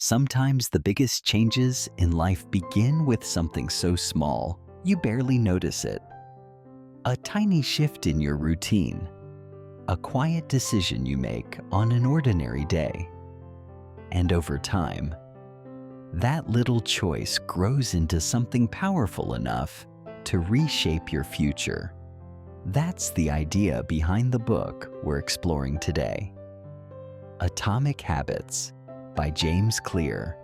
Sometimes the biggest changes in life begin with something so small you barely notice it. A tiny shift in your routine, a quiet decision you make on an ordinary day. And over time, that little choice grows into something powerful enough to reshape your future. That's the idea behind the book we're exploring today. Atomic Habits by James Clear.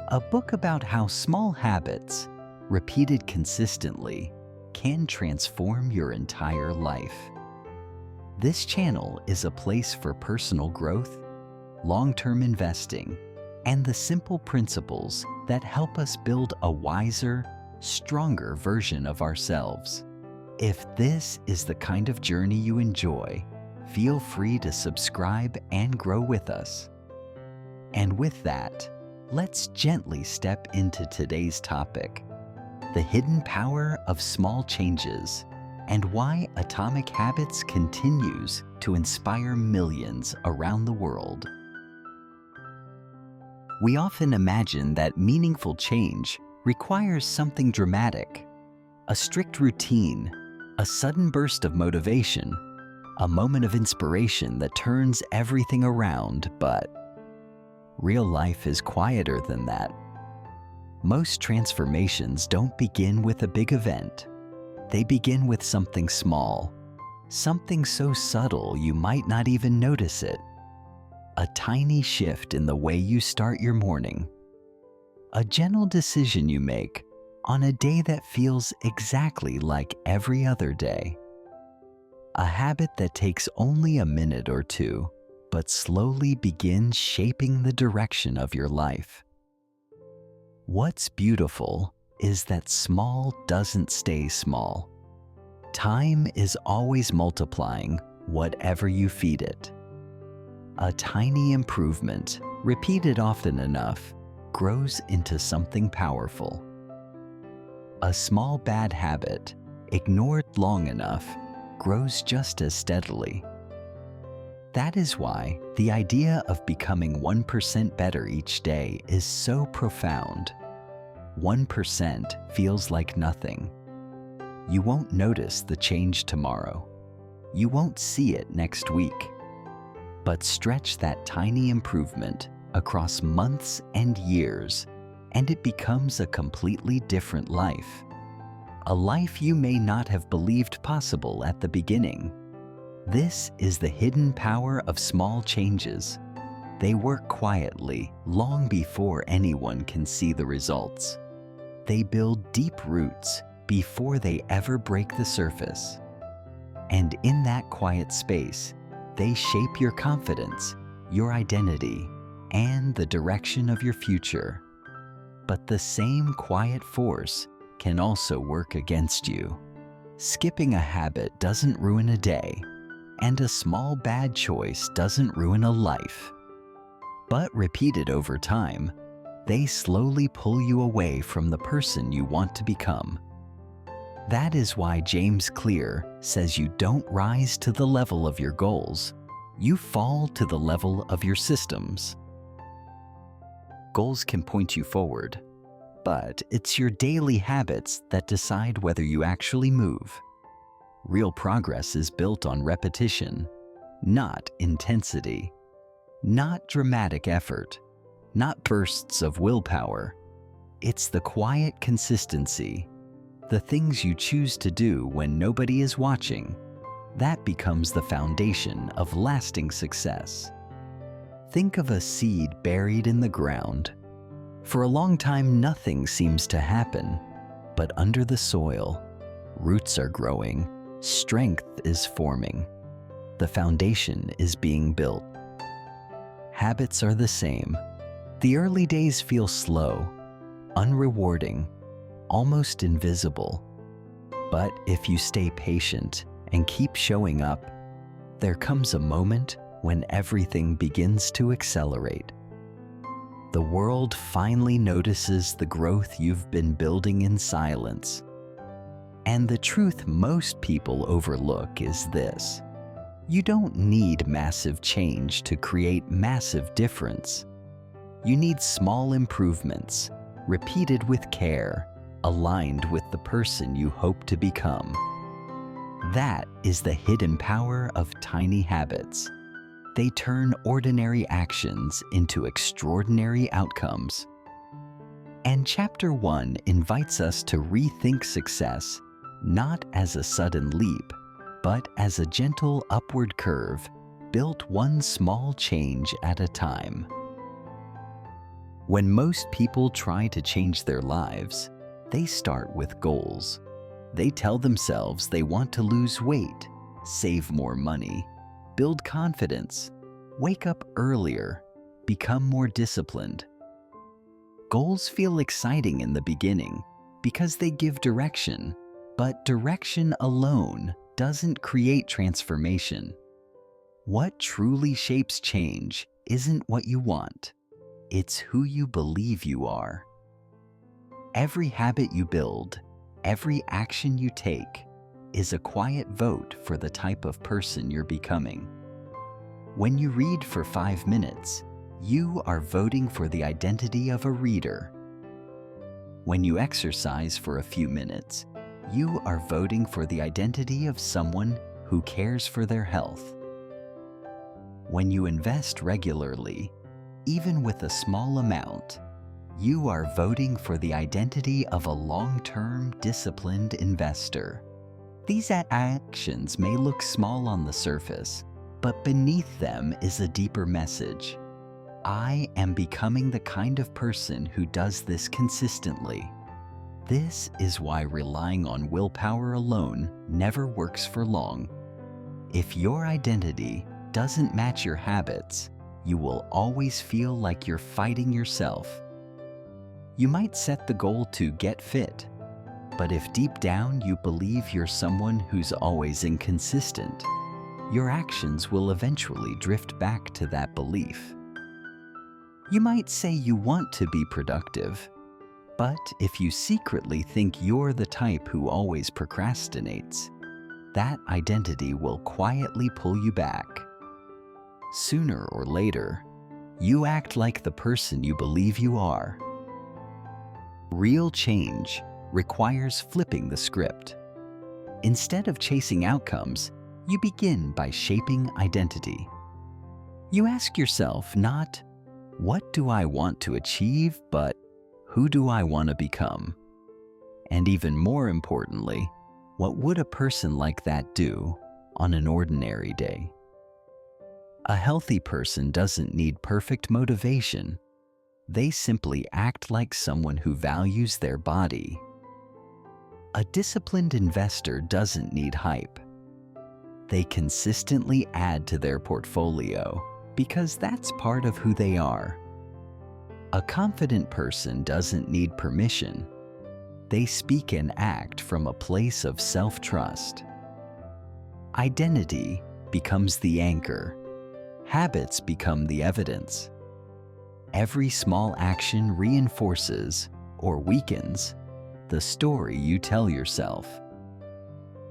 A book about how small habits, repeated consistently, can transform your entire life. This channel is a place for personal growth, long-term investing, and the simple principles that help us build a wiser, stronger version of ourselves. If this is the kind of journey you enjoy, feel free to subscribe and grow with us. And with that, let's gently step into today's topic, the hidden power of small changes and why Atomic Habits continues to inspire millions around the world. We often imagine that meaningful change requires something dramatic, a strict routine, a sudden burst of motivation, a moment of inspiration that turns everything around, but real life is quieter than that. Most transformations don't begin with a big event. They begin with something small, something so subtle you might not even notice it. A tiny shift in the way you start your morning. A gentle decision you make on a day that feels exactly like every other day. A habit that takes only a minute or two, but slowly begins shaping the direction of your life. What's beautiful is that small doesn't stay small. Time is always multiplying whatever you feed it. A tiny improvement, repeated often enough, grows into something powerful. A small bad habit, ignored long enough, grows just as steadily. That is why the idea of becoming 1% better each day is so profound. 1% feels like nothing. You won't notice the change tomorrow. You won't see it next week. But stretch that tiny improvement across months and years, and it becomes a completely different life. A life you may not have believed possible at the beginning. This is the hidden power of small changes. They work quietly long before anyone can see the results. They build deep roots before they ever break the surface. And in that quiet space, they shape your confidence, your identity, and the direction of your future. But the same quiet force can also work against you. Skipping a habit doesn't ruin a day, and a small bad choice doesn't ruin a life. But repeated over time, they slowly pull you away from the person you want to become. That is why James Clear says you don't rise to the level of your goals, you fall to the level of your systems. Goals can point you forward, but it's your daily habits that decide whether you actually move. Real progress is built on repetition, not intensity, not dramatic effort, not bursts of willpower. It's the quiet consistency, the things you choose to do when nobody is watching. That becomes the foundation of lasting success. Think of a seed buried in the ground. For a long time, nothing seems to happen, but under the soil, roots are growing, strength is forming, the foundation is being built. Habits are the same. The early days feel slow, unrewarding, almost invisible. But if you stay patient and keep showing up, there comes a moment when everything begins to accelerate. The world finally notices the growth you've been building in silence. And the truth most people overlook is this: you don't need massive change to create massive difference. You need small improvements, repeated with care, aligned with the person you hope to become. That is the hidden power of tiny habits. They turn ordinary actions into extraordinary outcomes. And Chapter 1 invites us to rethink success not as a sudden leap, but as a gentle upward curve built one small change at a time. When most people try to change their lives, they start with goals. They tell themselves they want to lose weight, save more money, build confidence, wake up earlier, become more disciplined. Goals feel exciting in the beginning because they give direction, but direction alone doesn't create transformation. What truly shapes change isn't what you want, it's who you believe you are. Every habit you build, every action you take, is a quiet vote for the type of person you're becoming. When you read for 5 minutes, you are voting for the identity of a reader. When you exercise for a few minutes, you are voting for the identity of someone who cares for their health. When you invest regularly, even with a small amount, you are voting for the identity of a long-term, disciplined investor. These actions may look small on the surface, but beneath them is a deeper message. I am becoming the kind of person who does this consistently. This is why relying on willpower alone never works for long. If your identity doesn't match your habits, you will always feel like you're fighting yourself. You might set the goal to get fit, but if deep down you believe you're someone who's always inconsistent, your actions will eventually drift back to that belief. You might say you want to be productive, but if you secretly think you're the type who always procrastinates, that identity will quietly pull you back. Sooner or later, you act like the person you believe you are. Real change requires flipping the script. Instead of chasing outcomes, you begin by shaping identity. You ask yourself not, what do I want to achieve, but who do I want to become? And even more importantly, what would a person like that do on an ordinary day? A healthy person doesn't need perfect motivation. They simply act like someone who values their body. A disciplined investor doesn't need hype. They consistently add to their portfolio because that's part of who they are. A confident person doesn't need permission. They speak and act from a place of self-trust. Identity becomes the anchor. Habits become the evidence. Every small action reinforces or weakens the story you tell yourself.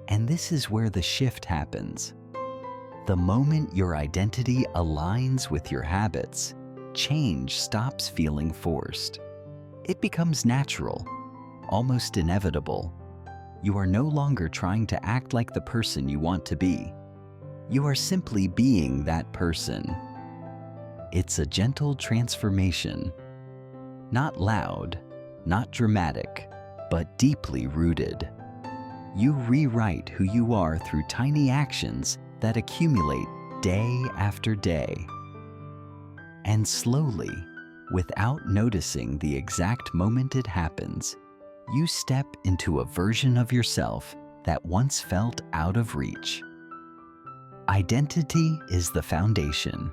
And this is where the shift happens. The moment your identity aligns with your habits, change stops feeling forced. It becomes natural, almost inevitable. You are no longer trying to act like the person you want to be. You are simply being that person. It's a gentle transformation. Not loud, not dramatic, but deeply rooted. You rewrite who you are through tiny actions that accumulate day after day. And slowly, without noticing the exact moment it happens, you step into a version of yourself that once felt out of reach. Identity is the foundation.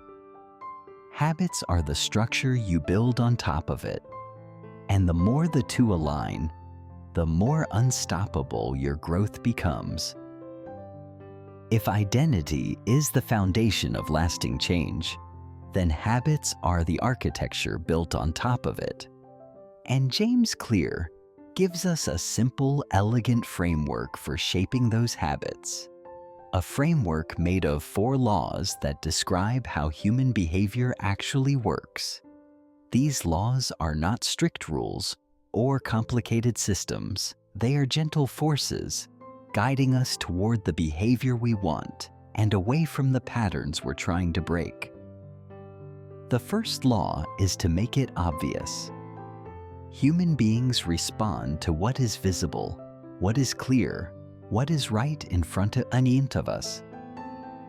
Habits are the structure you build on top of it. And the more the two align, the more unstoppable your growth becomes. If identity is the foundation of lasting change, then habits are the architecture built on top of it. And James Clear gives us a simple, elegant framework for shaping those habits. A framework made of 4 laws that describe how human behavior actually works. These laws are not strict rules or complicated systems. They are gentle forces, guiding us toward the behavior we want and away from the patterns we're trying to break. The first law is to make it obvious. Human beings respond to what is visible, what is clear, what is right in front of us.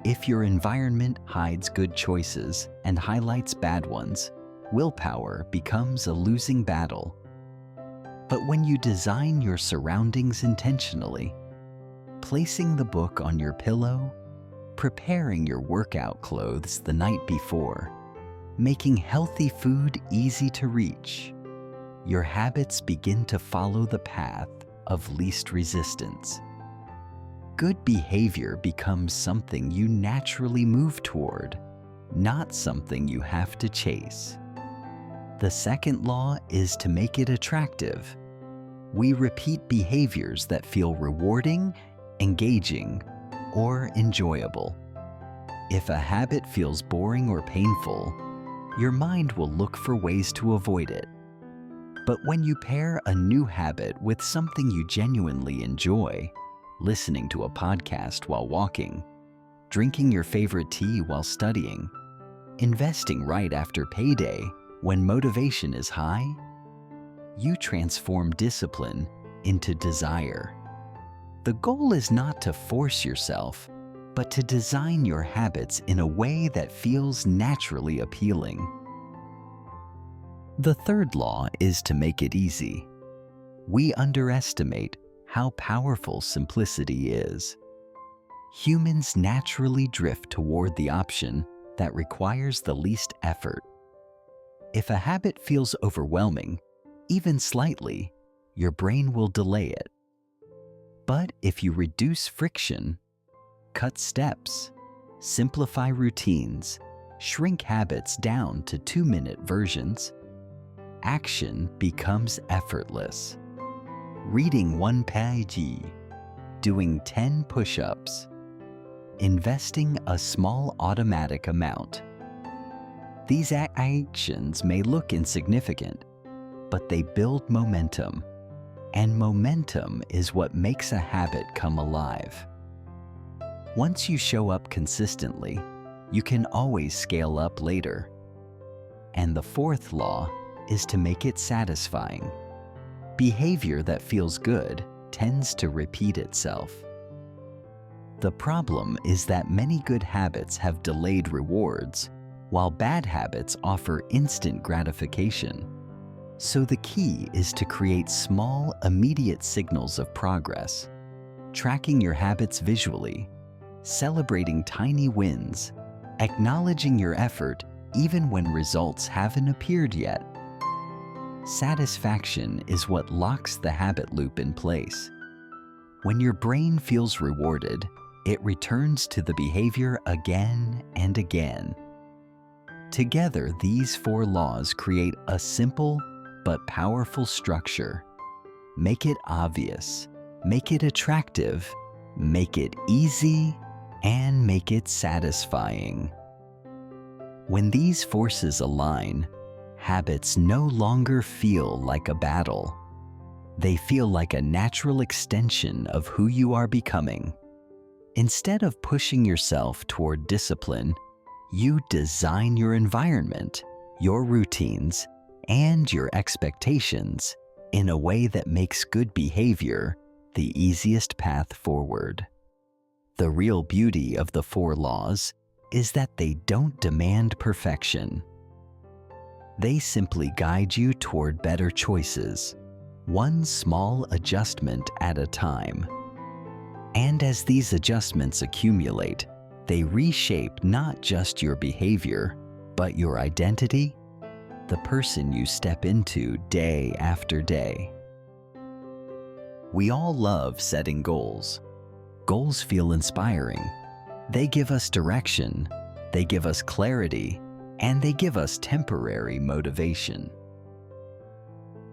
If your environment hides good choices and highlights bad ones, willpower becomes a losing battle. But when you design your surroundings intentionally, placing the book on your pillow, preparing your workout clothes the night before, making healthy food easy to reach, your habits begin to follow the path of least resistance. Good behavior becomes something you naturally move toward, not something you have to chase. The second law is to make it attractive. We repeat behaviors that feel rewarding, engaging, or enjoyable. If a habit feels boring or painful, your mind will look for ways to avoid it. But when you pair a new habit with something you genuinely enjoy, listening to a podcast while walking, drinking your favorite tea while studying, investing right after payday when motivation is high, you transform discipline into desire. The goal is not to force yourself, but to design your habits in a way that feels naturally appealing. The third law is to make it easy. We underestimate how powerful simplicity is. Humans naturally drift toward the option that requires the least effort. If a habit feels overwhelming, even slightly, your brain will delay it. But if you reduce friction, cut steps, simplify routines, shrink habits down to 2-minute versions, action becomes effortless. Reading 1 page, doing 10 push-ups, investing a small automatic amount. These actions may look insignificant, but they build momentum, and momentum is what makes a habit come alive. Once you show up consistently, you can always scale up later. And the fourth law is to make it satisfying. Behavior that feels good tends to repeat itself. The problem is that many good habits have delayed rewards, while bad habits offer instant gratification. So the key is to create small, immediate signals of progress, tracking your habits visually, celebrating tiny wins, acknowledging your effort even when results haven't appeared yet. Satisfaction is what locks the habit loop in place. When your brain feels rewarded, it returns to the behavior again and again. Together, these 4 laws create a simple but powerful structure. Make it obvious, make it attractive, make it easy, and make it satisfying. When these forces align, habits no longer feel like a battle. They feel like a natural extension of who you are becoming. Instead of pushing yourself toward discipline, you design your environment, your routines, and your expectations in a way that makes good behavior the easiest path forward. The real beauty of the 4 laws is that they don't demand perfection. They simply guide you toward better choices, one small adjustment at a time. And as these adjustments accumulate, they reshape not just your behavior, but your identity, the person you step into day after day. We all love setting goals. Goals feel inspiring. They give us direction, they give us clarity, and they give us temporary motivation.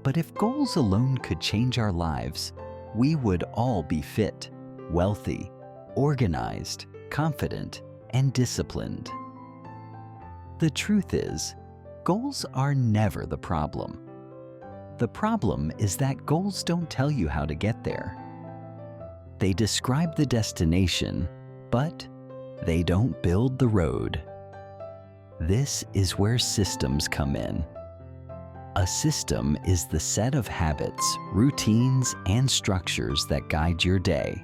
But if goals alone could change our lives, we would all be fit, wealthy, organized, confident, and disciplined. The truth is, Goals are never the problem. The problem is that goals don't tell you how to get there. They describe the destination, but they don't build the road. This is where systems come in. A system is the set of habits, routines, and structures that guide your day.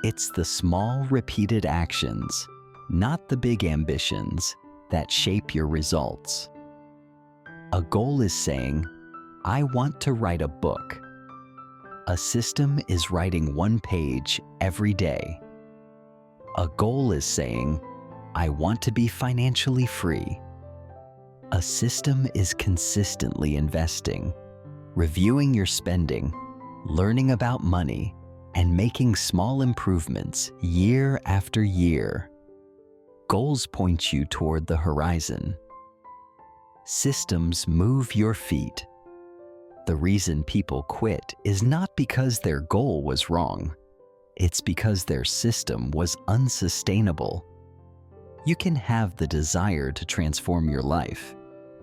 It's the small, repeated actions, not the big ambitions, that shape your results. A goal is saying, "I want to write a book." A system is writing one page every day. A goal is saying, "I want to be financially free." A system is consistently investing, reviewing your spending, learning about money, and making small improvements year after year. Goals point you toward the horizon. Systems move your feet. The reason people quit is not because their goal was wrong. It's because their system was unsustainable. You can have the desire to transform your life,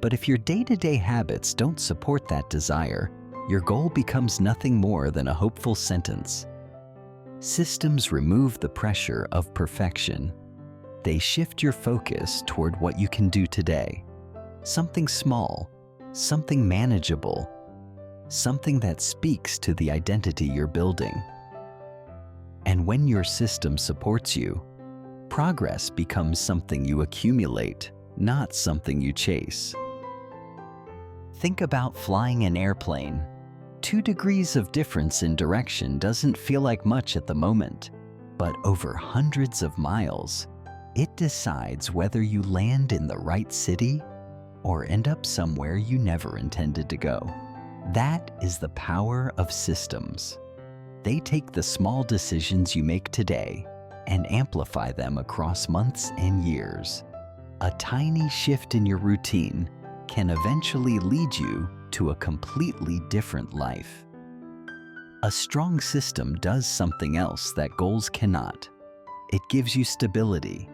but if your day-to-day habits don't support that desire, your goal becomes nothing more than a hopeful sentence. Systems remove the pressure of perfection. They shift your focus toward what you can do today. Something small, something manageable, something that speaks to the identity you're building. And when your system supports you, progress becomes something you accumulate, not something you chase. Think about flying an airplane. 2 degrees of difference in direction doesn't feel like much at the moment, but over hundreds of miles, it decides whether you land in the right city or end up somewhere you never intended to go. That is the power of systems. They take the small decisions you make today and amplify them across months and years. A tiny shift in your routine can eventually lead you to a completely different life. A strong system does something else that goals cannot. It gives you stability.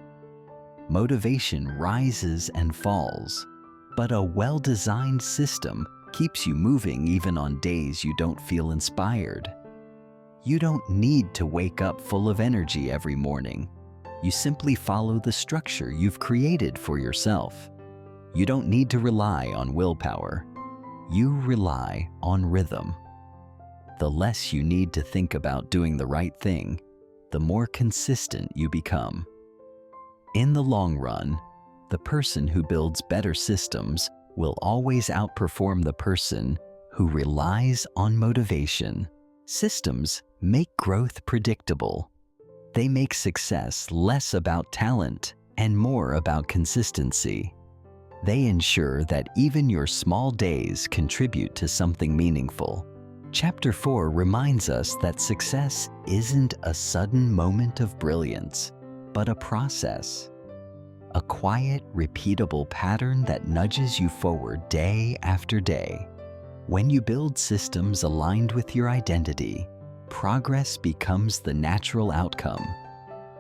Motivation rises and falls, but a well-designed system keeps you moving even on days you don't feel inspired. You don't need to wake up full of energy every morning. You simply follow the structure you've created for yourself. You don't need to rely on willpower. You rely on rhythm. The less you need to think about doing the right thing, the more consistent you become. In the long run, the person who builds better systems will always outperform the person who relies on motivation. Systems make growth predictable. They make success less about talent and more about consistency. They ensure that even your small days contribute to something meaningful. Chapter 4 reminds us that success isn't a sudden moment of brilliance, but a process. A quiet, repeatable pattern that nudges you forward day after day. When you build systems aligned with your identity, progress becomes the natural outcome.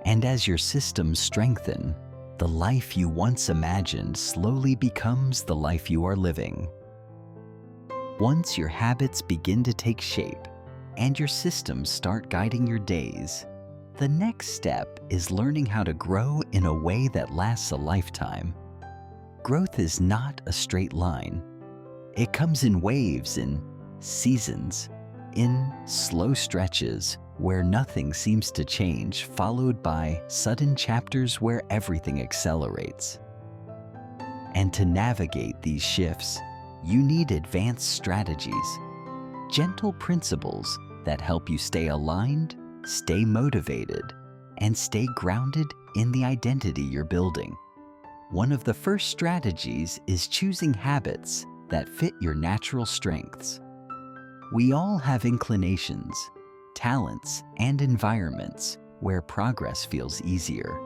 And as your systems strengthen, the life you once imagined slowly becomes the life you are living. Once your habits begin to take shape and your systems start guiding your days, the next step is learning how to grow in a way that lasts a lifetime. Growth is not a straight line. It comes in waves, in seasons, in slow stretches where nothing seems to change, followed by sudden chapters where everything accelerates. And to navigate these shifts, you need advanced strategies, gentle principles that help you stay aligned, stay motivated, and stay grounded in the identity you're building. One of the first strategies is choosing habits that fit your natural strengths. We all have inclinations, talents, and environments where progress feels easier.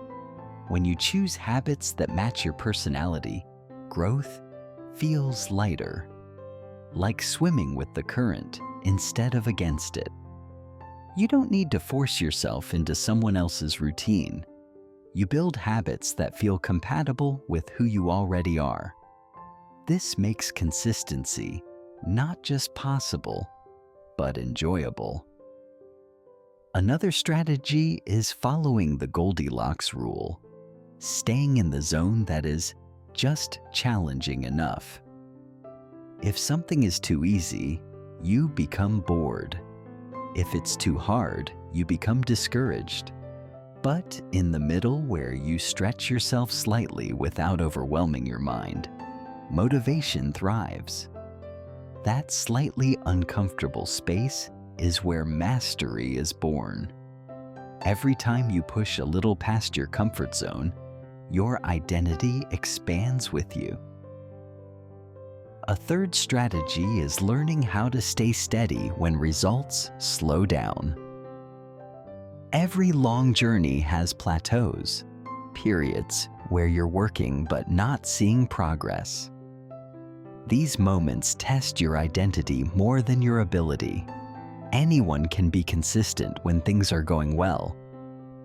When you choose habits that match your personality, growth feels lighter, like swimming with the current instead of against it. You don't need to force yourself into someone else's routine. You build habits that feel compatible with who you already are. This makes consistency not just possible, but enjoyable. Another strategy is following the Goldilocks rule, staying in the zone that is just challenging enough. If something is too easy, you become bored. If it's too hard, you become discouraged. But in the middle, where you stretch yourself slightly without overwhelming your mind, motivation thrives. That slightly uncomfortable space is where mastery is born. Every time you push a little past your comfort zone, your identity expands with you. A third strategy is learning how to stay steady when results slow down. Every long journey has plateaus, periods where you're working but not seeing progress. These moments test your identity more than your ability. Anyone can be consistent when things are going well,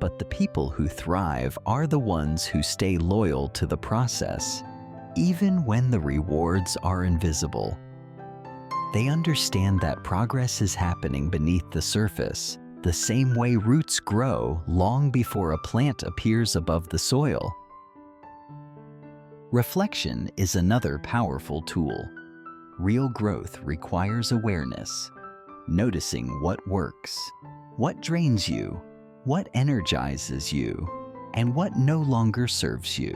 but the people who thrive are the ones who stay loyal to the process, even when the rewards are invisible. They understand that progress is happening beneath the surface, the same way roots grow long before a plant appears above the soil. Reflection is another powerful tool. Real growth requires awareness, noticing what works, what drains you, what energizes you, and what no longer serves you.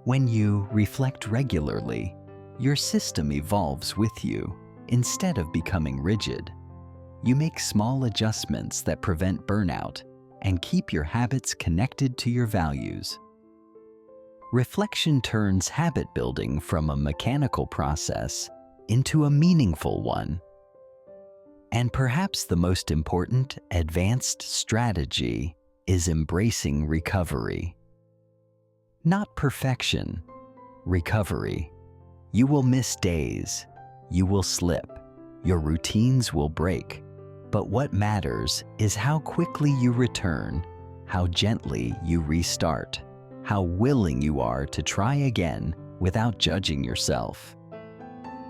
When you reflect regularly, your system evolves with you instead of becoming rigid. You make small adjustments that prevent burnout and keep your habits connected to your values. Reflection turns habit building from a mechanical process into a meaningful one. And perhaps the most important advanced strategy is embracing recovery. Not perfection, recovery. You will miss days, you will slip, your routines will break. But what matters is how quickly you return, how gently you restart, how willing you are to try again without judging yourself.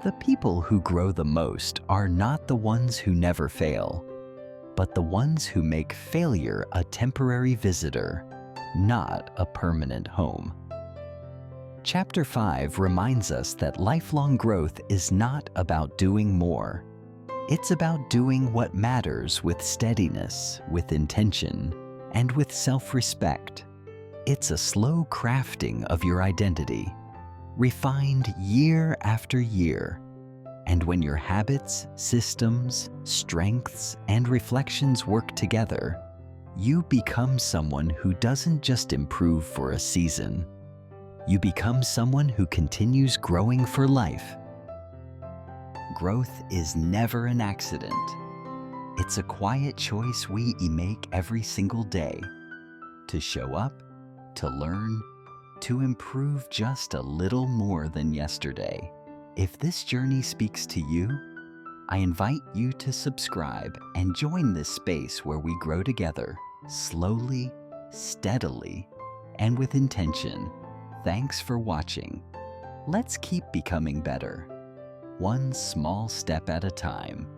The people who grow the most are not the ones who never fail, but the ones who make failure a temporary visitor, not a permanent home. Chapter 5 reminds us that lifelong growth is not about doing more. It's about doing what matters with steadiness, with intention, and with self-respect. It's a slow crafting of your identity, refined year after year. And when your habits, systems, strengths, and reflections work together, you become someone who doesn't just improve for a season. You become someone who continues growing for life. Growth is never an accident. It's a quiet choice we make every single day to show up, to learn, to improve just a little more than yesterday. If this journey speaks to you, I invite you to subscribe and join this space where we grow together, slowly, steadily, and with intention. Thanks for watching. Let's keep becoming better, one small step at a time.